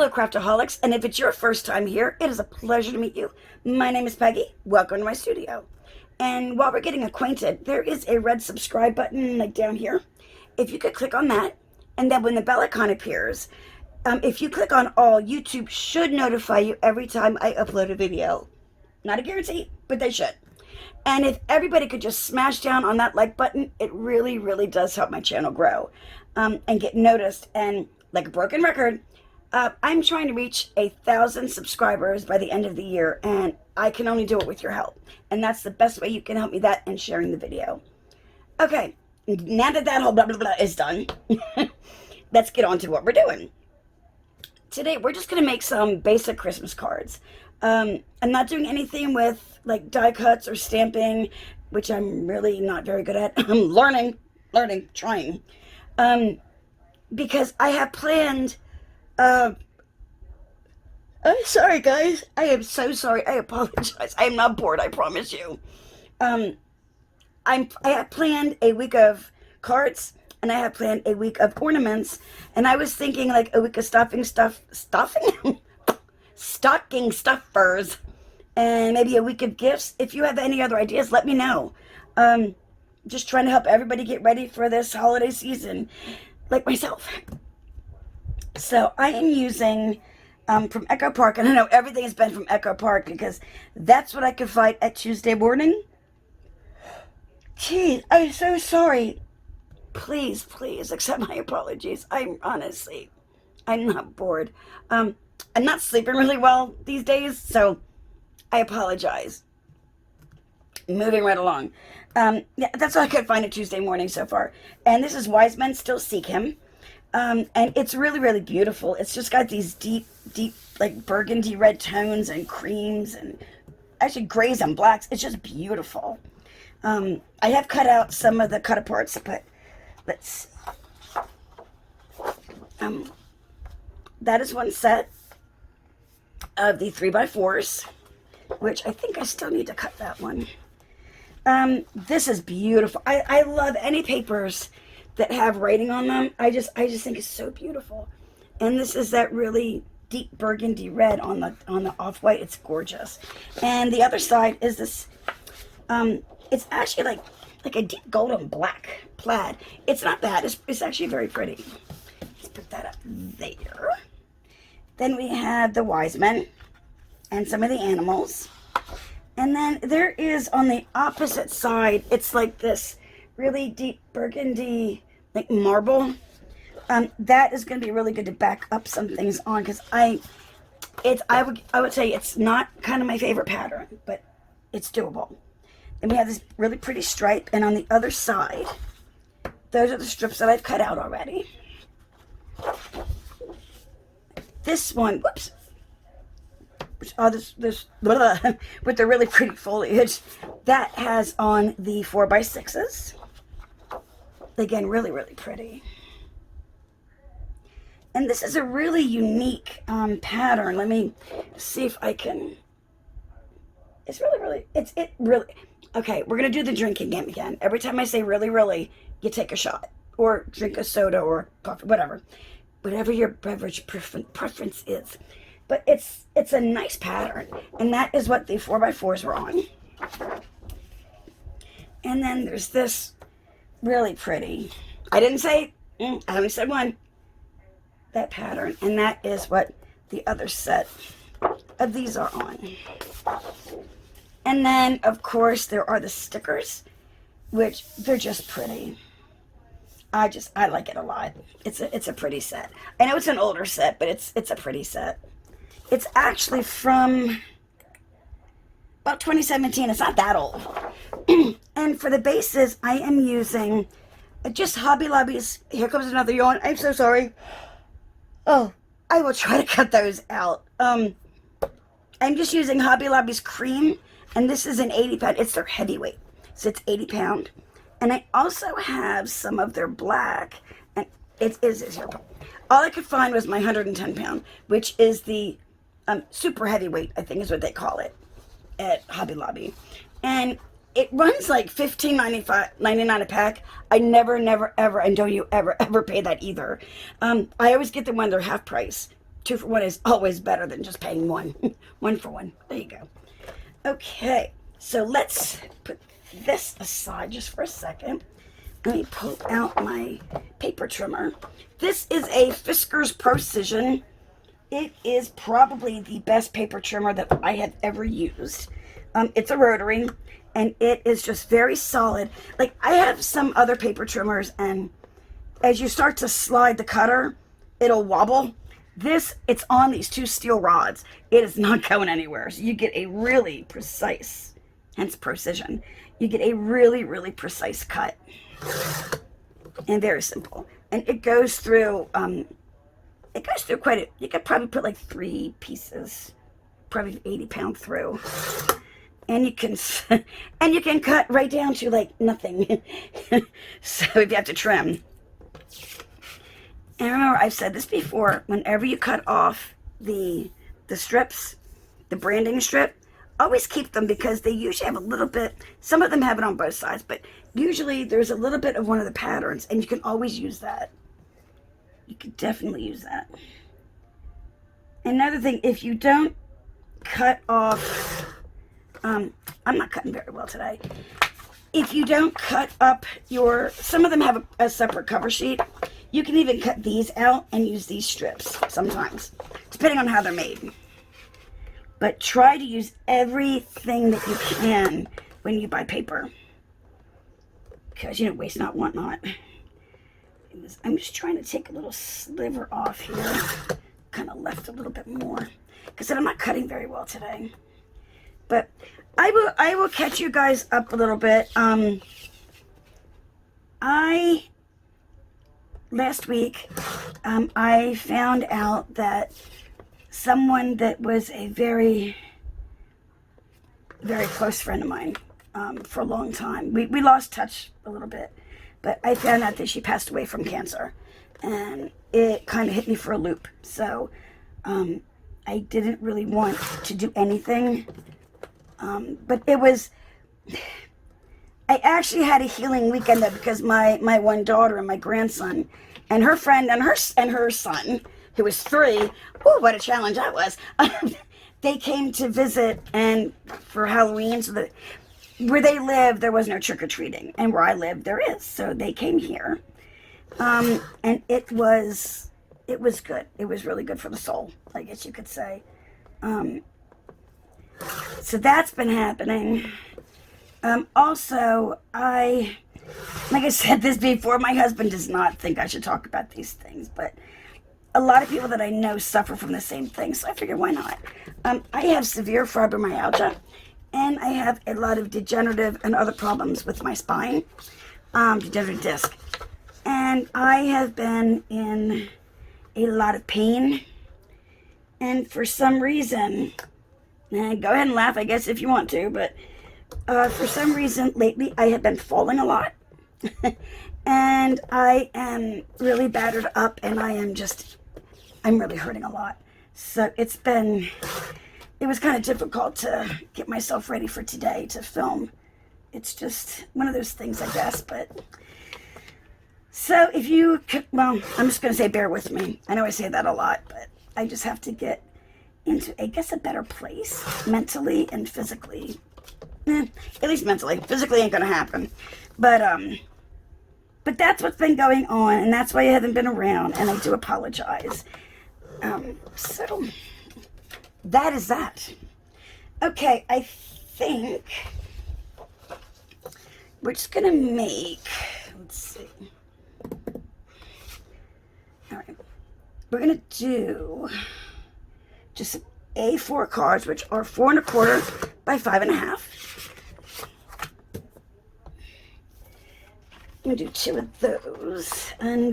Hello, Craftaholics, and if it's your first time here, it is a pleasure to meet you. My name is Peggy. Welcome to my studio. And while we're getting acquainted, there is a red subscribe button like down here. If you could click on that, and then when the bell icon appears, if you click on all, YouTube should notify you every time I upload a video. Not a guarantee, but they should. And if everybody could just smash down on that like button, it really, really does help my channel grow and get noticed. And like a broken record, I'm trying to reach 1,000 subscribers by the end of the year, and I can only do it with your help. And that's the best way you can help me, that and sharing the video. Okay, now that that whole blah, blah, blah is done, let's get on to what we're doing. Today, we're just going to make some basic Christmas cards. I'm not doing anything with like die cuts or stamping, which I'm really not very good at. I'm learning, trying. Because I have planned... I'm sorry, guys. I am so sorry. I apologize. I am not bored, I promise you. I have planned a week of cards, and I have planned a week of ornaments, and I was thinking like a week of stocking stuffers, and maybe a week of gifts. If you have any other ideas, let me know. Just trying to help everybody get ready for this holiday season, like myself. So I am using from Echo Park, and I know everything has been from Echo Park because that's what I could find at Tuesday morning. Jeez, I'm so sorry. Please accept my apologies. I'm not bored. I'm not sleeping really well these days, so I apologize. Moving right along. Yeah, that's all I could find at Tuesday morning so far. And this is Wise Men Still Seek Him. And it's really, really beautiful. It's just got these deep, like burgundy red tones and creams and actually grays and blacks. It's just beautiful. I have cut out some of the cut aparts, but let's see. That is one set of the 3x4s, which I think I still need to cut that one. This is beautiful. I love any papers that have writing on them. I just think it's so beautiful. And this is that really deep burgundy red on the off-white. It's gorgeous. And the other side is this, it's actually like a deep golden black plaid. It's not bad. It's actually very pretty. Let's put that up there. Then we have the Wise Men and some of the animals. And then there is on the opposite side, it's like this really deep burgundy, like marble. That is going to be really good to back up some things on, because I would say it's not kind of my favorite pattern, but it's doable. Then we have this really pretty stripe, and on the other side, those are the strips that I've cut out already. This one, whoops. This blah, with the really pretty foliage, that has on the 4x6s. Again, really, really pretty. And this is a really unique pattern. Let me see if I can. It's really, okay, we're going to do the drinking game again. Every time I say really, you take a shot. Or drink a soda or coffee, whatever. Whatever your beverage preference is. But it's a nice pattern. And that is what the 4x4s were on. And then there's this really pretty. I didn't say, I only said one. That pattern. And that is what the other set of these are on. And then, of course, there are the stickers, which they're just pretty. I like it a lot. It's a pretty set. I know it's an older set, but it's a pretty set. It's actually from about 2017. It's not that old. And for the bases, I am using just Hobby Lobby's. Here comes another yawn. I'm so sorry. Oh, I will try to cut those out. I'm just using Hobby Lobby's cream, and this is an 80 pound. It's their heavyweight, so it's 80 pound. And I also have some of their black, and it is here. All I could find was my 110 pound, which is the super heavyweight, I think is what they call it at Hobby Lobby. And it runs like $15.99 a pack. I never, ever, and don't you ever pay that either. I always get them when they're half price. 2 for 1 is always better than just paying one. 1 for 1. There you go. Okay, so let's put this aside just for a second. Let me pull out my paper trimmer. This is a Fiskars Precision. It is probably the best paper trimmer that I have ever used. It's a rotary, and it is just very solid. Like, I have some other paper trimmers, and as you start to slide the cutter, it'll wobble. This, it's on these 2 steel rods. It is not going anywhere. So you get a really precise, hence precision. You get a really, really precise cut. And very simple. And it goes through, quite a, you could probably put like 3 pieces, probably 80-pound through. And you can cut right down to like nothing. So if you have to trim. And remember, I've said this before, whenever you cut off the strips, the branding strip, always keep them, because they usually have a little bit, some of them have it on both sides, but usually there's a little bit of one of the patterns, and you can always use that. You can definitely use that. Another thing, if you don't cut off, I'm not cutting very well today. If you don't cut up some of them have a separate cover sheet. You can even cut these out and use these strips sometimes, depending on how they're made. But try to use everything that you can when you buy paper, because, you know, waste not, want not. I'm just trying to take a little sliver off here. Kind of left a little bit more, because I'm not cutting very well today. But I will catch you guys up a little bit. Last week, I found out that someone that was a very, very close friend of mine for a long time, we lost touch a little bit, but I found out that she passed away from cancer, and it kind of hit me for a loop. So I didn't really want to do anything, but I actually had a healing weekend though, because my one daughter and my grandson and her friend and her son, who was 3, oh, what a challenge that was. They came to visit, and for Halloween, so that where they live there was no trick-or-treating, and where I live there is. So they came here, and it was good. It was really good for the soul, I guess you could say. So that's been happening. Also, like I said this before, my husband does not think I should talk about these things, but a lot of people that I know suffer from the same thing, so I figured, why not? I have severe fibromyalgia, and I have a lot of degenerative and other problems with my spine, degenerative disc, and I have been in a lot of pain, and for some reason, go ahead and laugh, I guess, if you want to, but for some reason lately I have been falling a lot. And I am really battered up, and I'm really hurting a lot. So it was kind of difficult to get myself ready for today to film. It's just one of those things, I guess. But so if you could, well, I'm just going to say bear with me. I know I say that a lot, but I just have to get into, I guess, a better place mentally and physically. At least mentally. Physically ain't gonna happen. But that's what's been going on, and that's why I haven't been around, and I do apologize. So that is that. Okay, I think we're just gonna make, let's see. All right, we're gonna do just A4 cards, which are 4 1/4 by 5 1/2. I'm gonna do 2 of those, and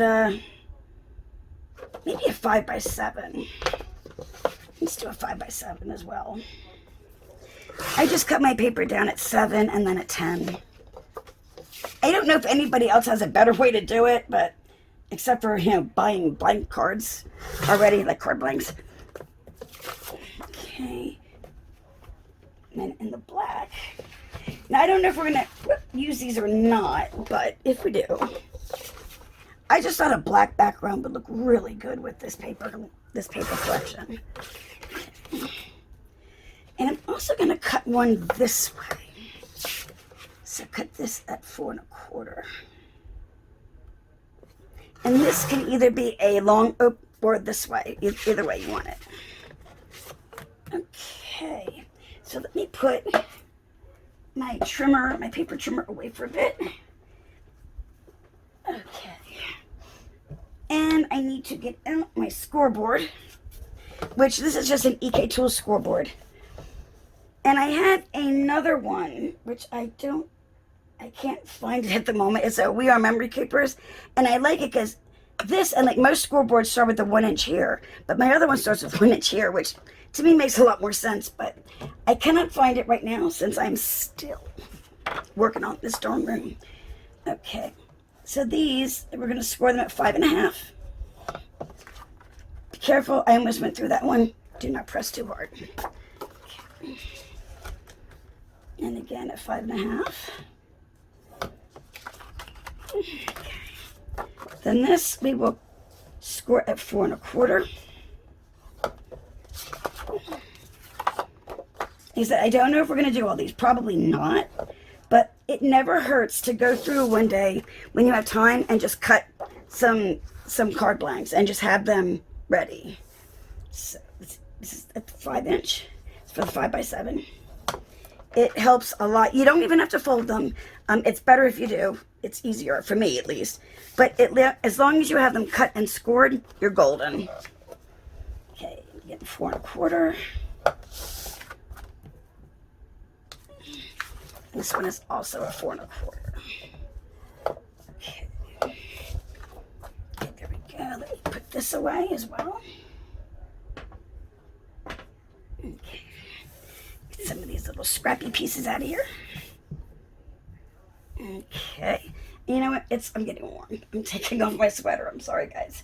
maybe a 5 by 7. Let's do a 5 by 7 as well. I just cut my paper down at 7 and then at 10. I don't know if anybody else has a better way to do it, but except for, you know, buying blank cards already, like card blanks. Okay. And then in the black. Now, I don't know if we're going to use these or not, but if we do, I just thought a black background would look really good with this paper. this paper collection. And I'm also going to cut one this way. So cut this at 4 1/4. And this can either be a long or this way, either way you want it. Okay, so let me put my trimmer, my paper trimmer away for a bit. Okay. And I need to get out my scoreboard, which this is just an EK Tools scoreboard. And I have another one, which I can't find it at the moment. It's a We Are Memory Keepers. And I like it because this, and like most scoreboards, start with the 1-inch here. But my other one starts with 1-inch here, which to me makes a lot more sense. But I cannot find it right now since I'm still working on this dorm room. Okay. So these, we're going to score them at 5 1/2. Be careful. I almost went through that one. Do not press too hard. Okay. And again at 5 1/2. Okay. Then this we will score at 4 1/4. He said, I don't know if we're going to do all these. Probably not. But it never hurts to go through one day when you have time and just cut some card blanks and just have them ready. So this is at the 5-inch. It's for the 5x7. It helps a lot. You don't even have to fold them. It's better if you do. It's easier, for me at least. But as long as you have them cut and scored, you're golden. Okay, get 4 1/4. This one is also a 4 1/4. Okay. There we go. Let me put this away as well. Okay. Get some of these little scrappy pieces out of here. Okay. You know what? I'm getting warm. I'm taking off my sweater. I'm sorry, guys.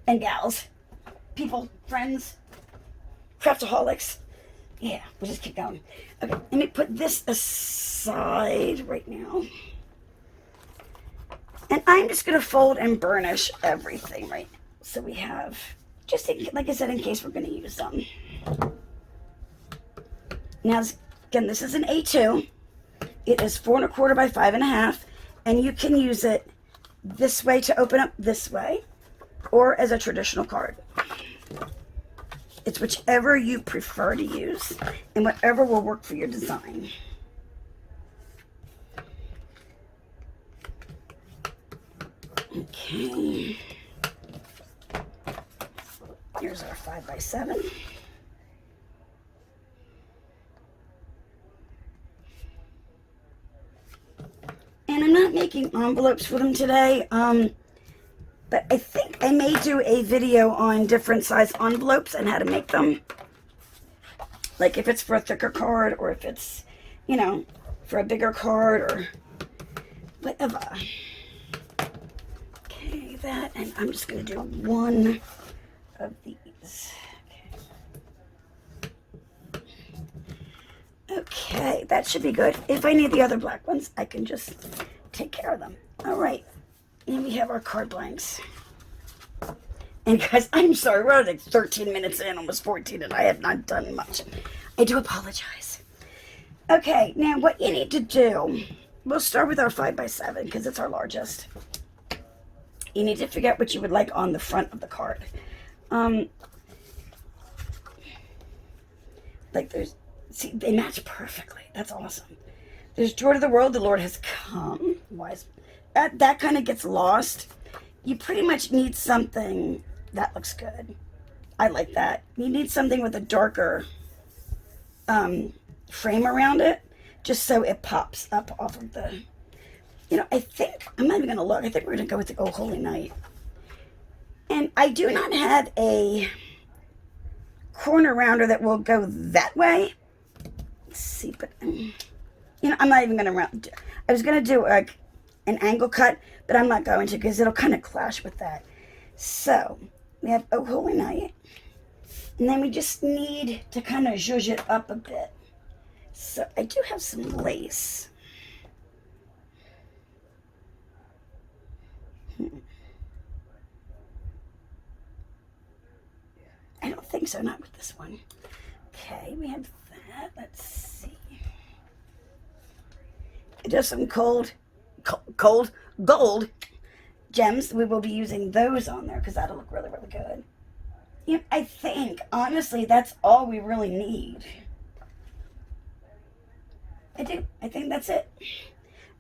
And gals. People, friends, craftaholics. Yeah, we'll just keep going. Okay, let me put this aside right now. And I'm just going to fold and burnish everything right now. So we have, just like I said, in case we're going to use them. Now, again, this is an A2. It is 4 1/4 by 5 1/2. And you can use it this way to open up this way, or as a traditional card. It's whichever you prefer to use and whatever will work for your design. Okay. Here's our 5x7. And I'm not making envelopes for them today. But I think I may do a video on different size envelopes and how to make them. Like if it's for a thicker card or if it's, you know, for a bigger card or whatever. Okay, that, and I'm just going to do one of these. Okay, that should be good. If I need the other black ones, I can just take care of them. All right. And we have our card blanks. And guys, I'm sorry, we're like 13 minutes in, almost 14, and I have not done much. I do apologize. Okay, now what you need to do, we'll start with our 5x7 because it's our largest. You need to figure out what you would like on the front of the card. Like there's, see, they match perfectly. That's awesome. There's joy to the world, the Lord has come. Wise. That kind of gets lost. You pretty much need something that looks good. I like that. You need something with a darker frame around it, just so it pops up off of the, you know, I think, I'm not even going to look. I think we're going to go with the Oh Holy Night. And I do not have a corner rounder that will go that way. Let's see, but, you know, I'm not even going to round. I was going to do like an angle cut, but I'm not going to because it'll kind of clash with that. So we have Oh Holy Night, and then we just need to kind of zhuzh it up a bit. So I do have some lace. think so, not with this one. Okay, we have that. Let's see. Just some gold gems. We will be using those on there because that'll look really, really good. Yeah, I think, honestly, that's all we really need. I do. I think that's it.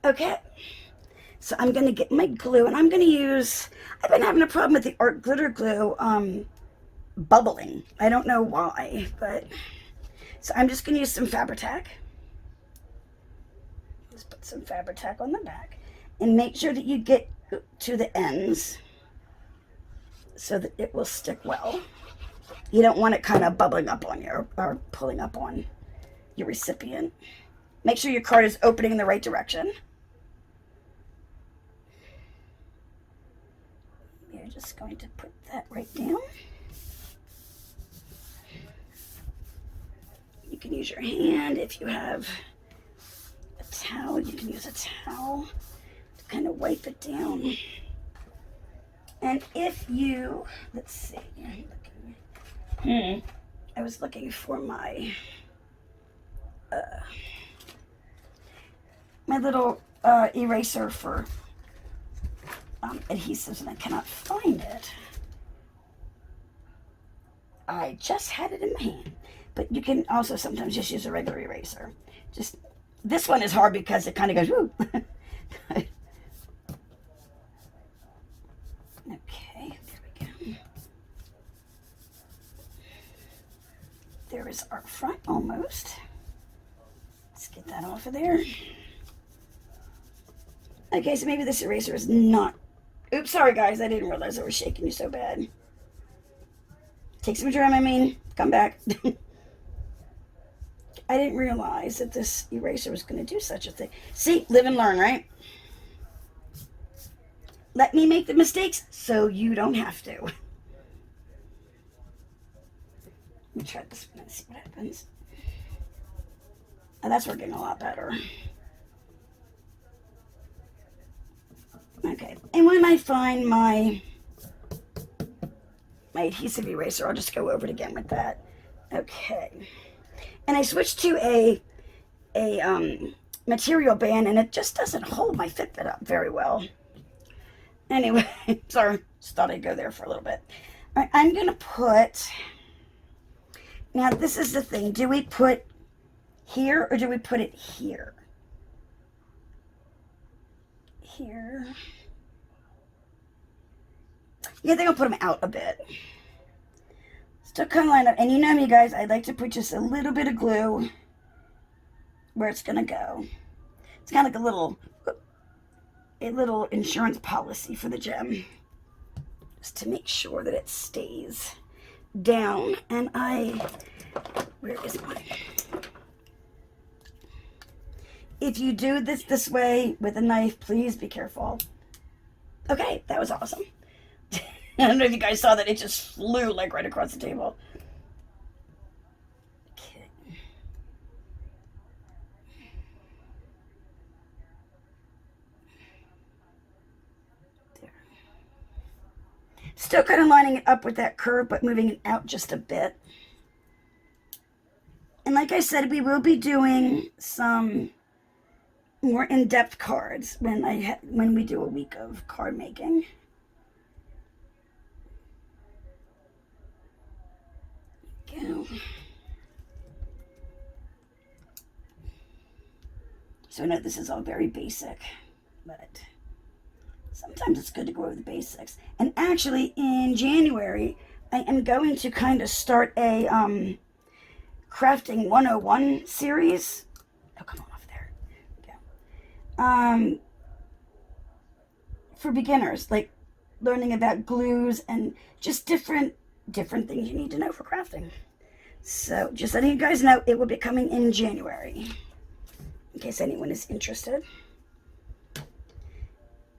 Okay. So I'm going to get my glue, and I'm going to use, I've been having a problem with the art glitter glue bubbling. I don't know why, but, so I'm just going to use some Fabri-Tac. Just put some Fabri-Tac on the back, and make sure that you get to the ends so that it will stick well. You don't want it kind of bubbling up on you or pulling up on your recipient. Make sure your card is opening in the right direction. You're just going to put that right down. You can use your hand. If you have a towel, you can use a towel to kind of wipe it down. And if you, let's see, I was looking for my my little eraser for adhesives, and I cannot find it. I just had it in my hand, but you can also sometimes just use a regular eraser. Just this one is hard because it kind of goes woo. Okay, there we go. There is our front almost. Let's get that off of there. Okay, so maybe this eraser is not... Oops, sorry guys, I didn't realize I was shaking you so bad. Take some time, I mean, come back. I didn't realize that this eraser was going to do such a thing. See, live and learn, right? Let me make the mistakes so you don't have to. Let me try this one and see what happens. Oh, that's working a lot better. Okay, and when I find my adhesive eraser, I'll just go over it again with that. Okay, and I switched to a material band, and it just doesn't hold my Fitbit up very well. Anyway, sorry, just thought I'd go there for a little bit. All right, I'm gonna put, now this is the thing, do we put here or do we put it here? Here. Yeah, I think I'll put them out a bit. Still kind of line up. And you know me, guys, I'd like to put just a little bit of glue where it's going to go. It's kind of like a little insurance policy for the gem. Just to make sure that it stays down. And where is mine? If you do this way with a knife, please be careful. Okay, that was awesome. I don't know if you guys saw that. It just flew like right across the table. Okay. There. Still kind of lining it up with that curve, but moving it out just a bit. And like I said, we will be doing some more in-depth cards when we do a week of card making. Go. So I know this is all very basic, but sometimes it's good to go over the basics. And actually in January, I am going to kind of start a crafting 101 series. Oh, come on off there. Okay. For beginners, like learning about glues and just different things you need to know for crafting. So just letting you guys know, it will be coming in January, in case anyone is interested.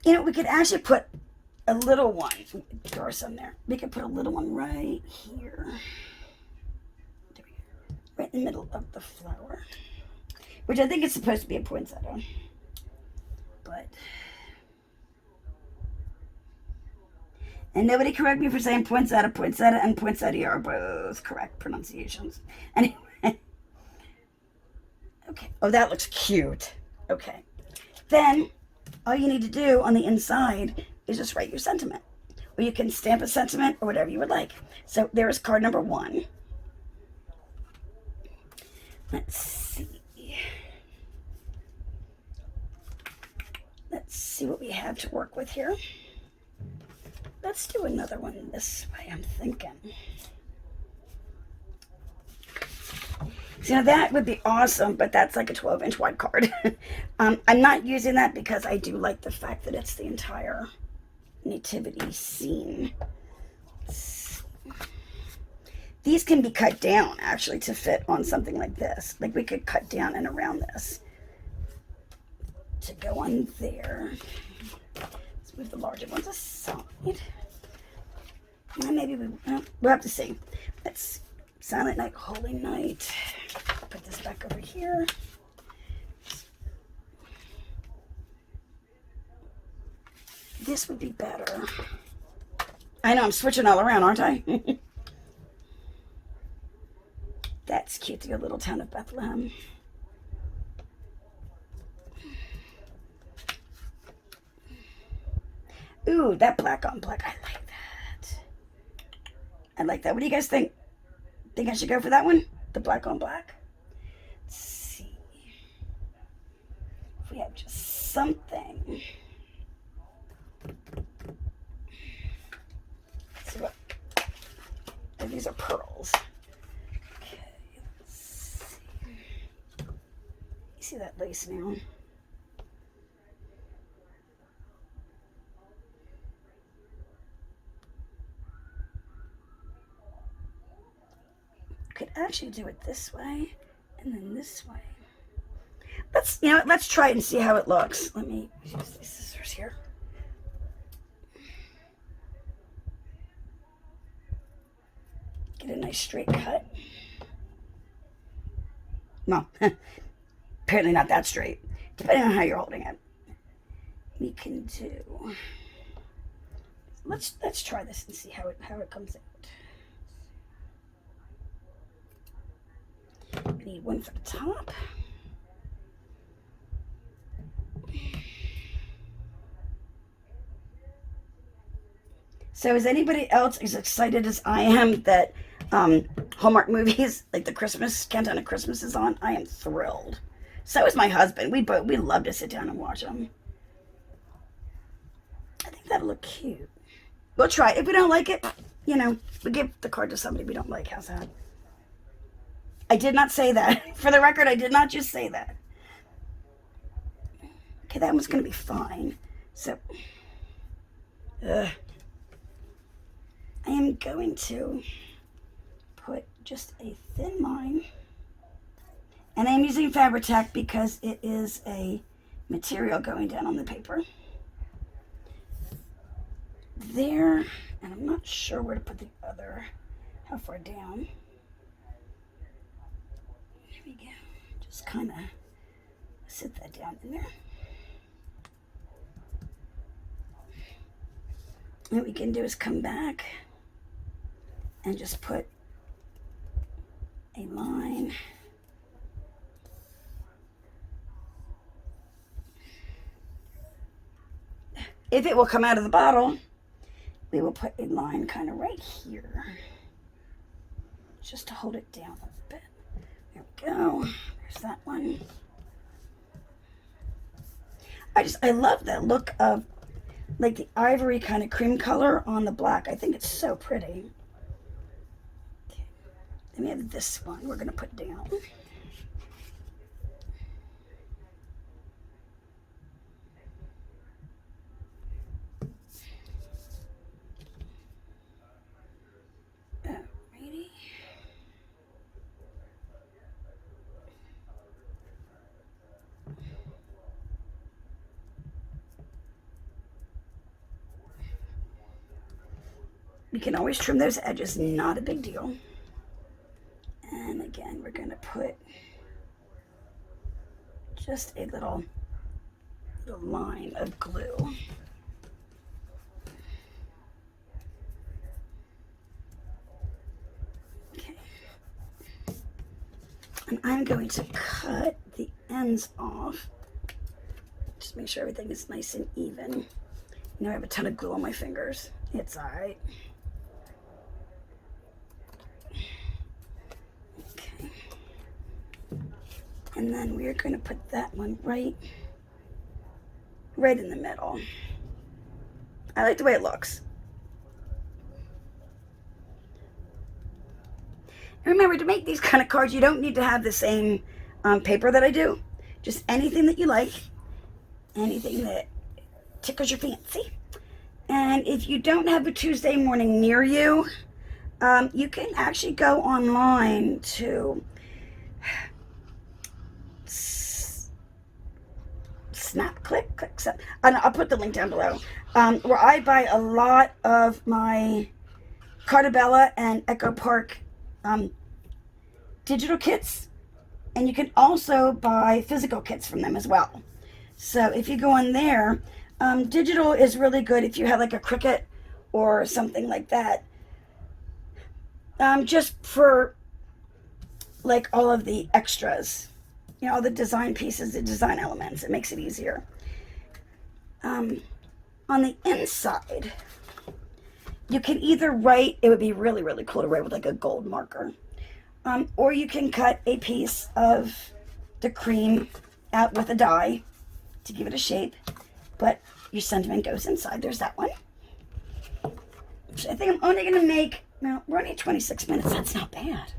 You know, we could actually put a little one, throw some there. We could put a little one right here, right in the middle of the flower, which I think is supposed to be a poinsettia, but And nobody correct me for saying poinsettia and poinsettia are both correct pronunciations. Anyway. Okay. Oh, that looks cute. Okay. Then all you need to do on the inside is just write your sentiment. Or you can stamp a sentiment or whatever you would like. So there's card number 1. Let's see. Let's see what we have to work with here. Let's do another one this way, I'm thinking. So that would be awesome, but that's like a 12-inch wide card. I'm not using that because I do like the fact that it's the entire nativity scene. These can be cut down, actually, to fit on something like this. Like, we could cut down and around this to go on there. Let's move the larger ones aside. And maybe we'll have to see. Let's Silent Night, Holy Night. Put this back over here. This would be better. I know, I'm switching all around, aren't I? That's cute, the little town of Bethlehem. Ooh, that black on black. I like that. I like that. What do you guys think? Think I should go for that one? The black on black? Let's see. If we have just something. Let's see what. Oh, these are pearls. Okay, let's see. You see that lace now? Could actually do it this way and then this way. Let's try it and see how it looks. Let me use these scissors here. Get a nice straight cut. Well, apparently not that straight, depending on how you're holding it. We can do. Let's try this and see how it comes out. We need one for the top. So is anybody else as excited as I am that Hallmark movies, like the Countdown to Christmas is on? I am thrilled. So is my husband. We love to sit down and watch them. I think that'll look cute. We'll try it. If we don't like it, we give the card to somebody we don't like. How's that? I did not say that. For the record, I did not just say that. Okay, that one's going to be fine. So, I am going to put just a thin line. And I'm using Fabri-Tac because it is a material going down on the paper. There, and I'm not sure where to put the other, how far down. There we go. Just kind of sit that down in there. And what we can do is come back and just put a line. If it will come out of the bottle, we will put a line kind of right here, just to hold it down a bit. There we go. There's that one. I love that look of like the ivory kind of cream color on the black. I think it's so pretty. Okay. Then we have this one we're going to put down. Alrighty. We can always trim those edges, not a big deal. And again, we're going to put just a little line of glue. I'm going to cut the ends off. Just make sure everything is nice and even. You know, I have a ton of glue on my fingers. It's all right. Okay. And then we're going to put that one right in the middle. I like the way it looks. And remember, to make these kind of cards, you don't need to have the same paper that I do. Just anything that you like, anything that tickles your fancy. And if you don't have a Tuesday morning near you, you can actually go online to I'll put the link down below, where I buy a lot of my Cartabella and Echo Park digital kits, and you can also buy physical kits from them as well. So if you go on there, digital is really good if you have like a Cricut or something like that, just for like all of the extras, you know, all the design pieces, the design elements. It makes it easier. On the inside, you can either write, it would be really, really cool to write with like a gold marker, or you can cut a piece of the cream out with a die to give it a shape, but your sentiment goes inside. There's that one. Which I think I'm only going to make, well, we're only 26 minutes. That's not bad.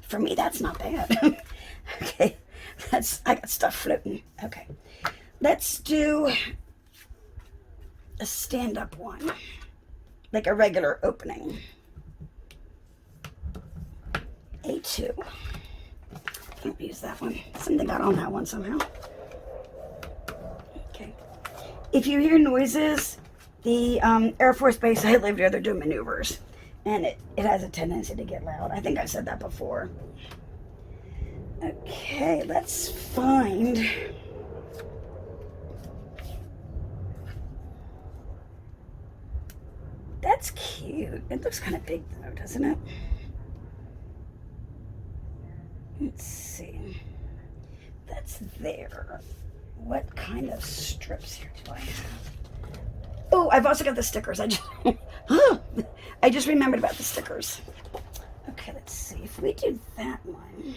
For me, that's not bad. Okay, I got stuff floating. Okay, let's do a stand-up one, like a regular opening. A2. Don't use that one. Something got on that one somehow. Okay. If you hear noises, the Air Force Base I lived near, they're doing maneuvers, and it has a tendency to get loud. I think I've said that before. Okay, let's find that's cute. It looks kind of big though, doesn't it? Let's see. That's there. What kind of strips here do I have? Oh, I've also got the stickers. I just remembered about the stickers. Okay, let's see. If we do that one.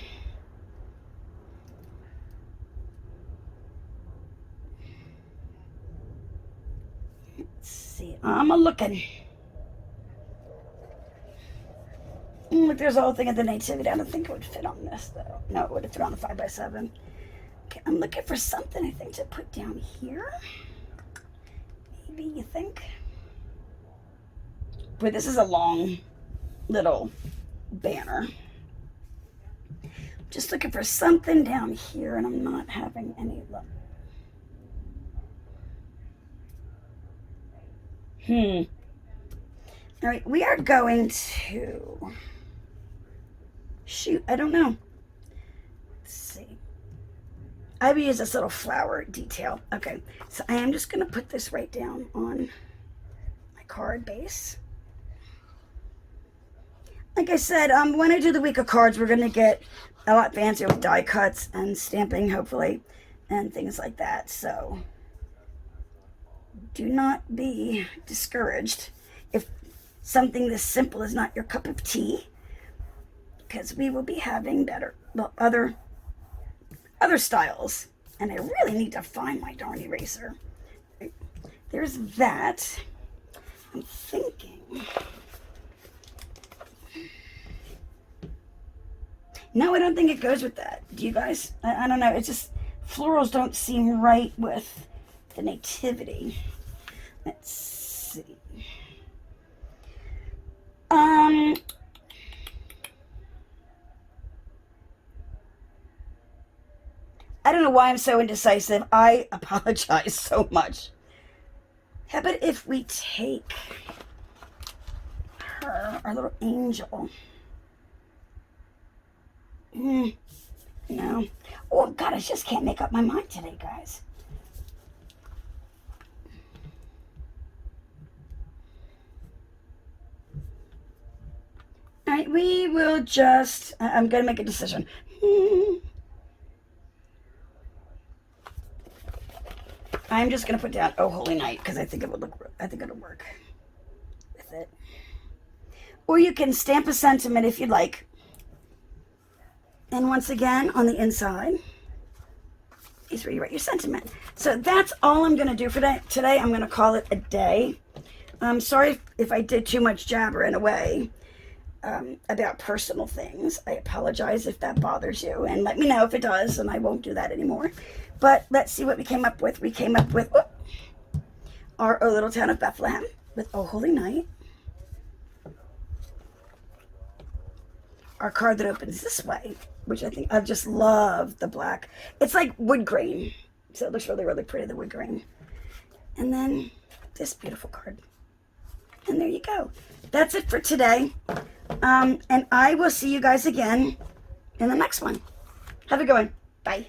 Let's see. I'm looking. Look, there's a whole thing of the nativity. I don't think it would fit on this, though. No, it would have fit on the 5x7. Okay, I'm looking for something, I think, to put down here. Maybe, you think? But this is a long little banner. Just looking for something down here, and I'm not having any luck. All right, we are going to... Shoot, I don't know. Let's see. I would use this little flower detail. Okay, so I am just going to put this right down on my card base. Like I said, when I do the week of cards, we're going to get a lot fancier with die cuts and stamping, hopefully, and things like that. So do not be discouraged if something this simple is not your cup of tea, because we will be having better, well, other styles. And I really need to find my darn eraser. There's that. I'm thinking. No, I don't think it goes with that. Do you guys? I don't know. It's just florals don't seem right with the nativity. Let's see. I don't know why I'm so indecisive. I apologize so much. How about if we take her, our little angel? No. Oh, God, I just can't make up my mind today, guys. All right, we will just... I'm going to make a decision. I'm just going to put down Oh Holy Night because I think it'll work with it. Or you can stamp a sentiment if you'd like. And once again, on the inside is where you write your sentiment. So that's all I'm going to do for today. I'm going to call it a day. I'm sorry if I did too much jabbering away about personal things. I apologize if that bothers you, and let me know if it does, and I won't do that anymore. But let's see what we came up with. We came up with our O Little Town of Bethlehem with Oh Holy Night. Our card that opens this way, which I think I just love the black. It's like wood grain, so it looks really, really pretty, the wood grain. And then this beautiful card. And there you go. That's it for today. And I will see you guys again in the next one. Have a good one. Bye.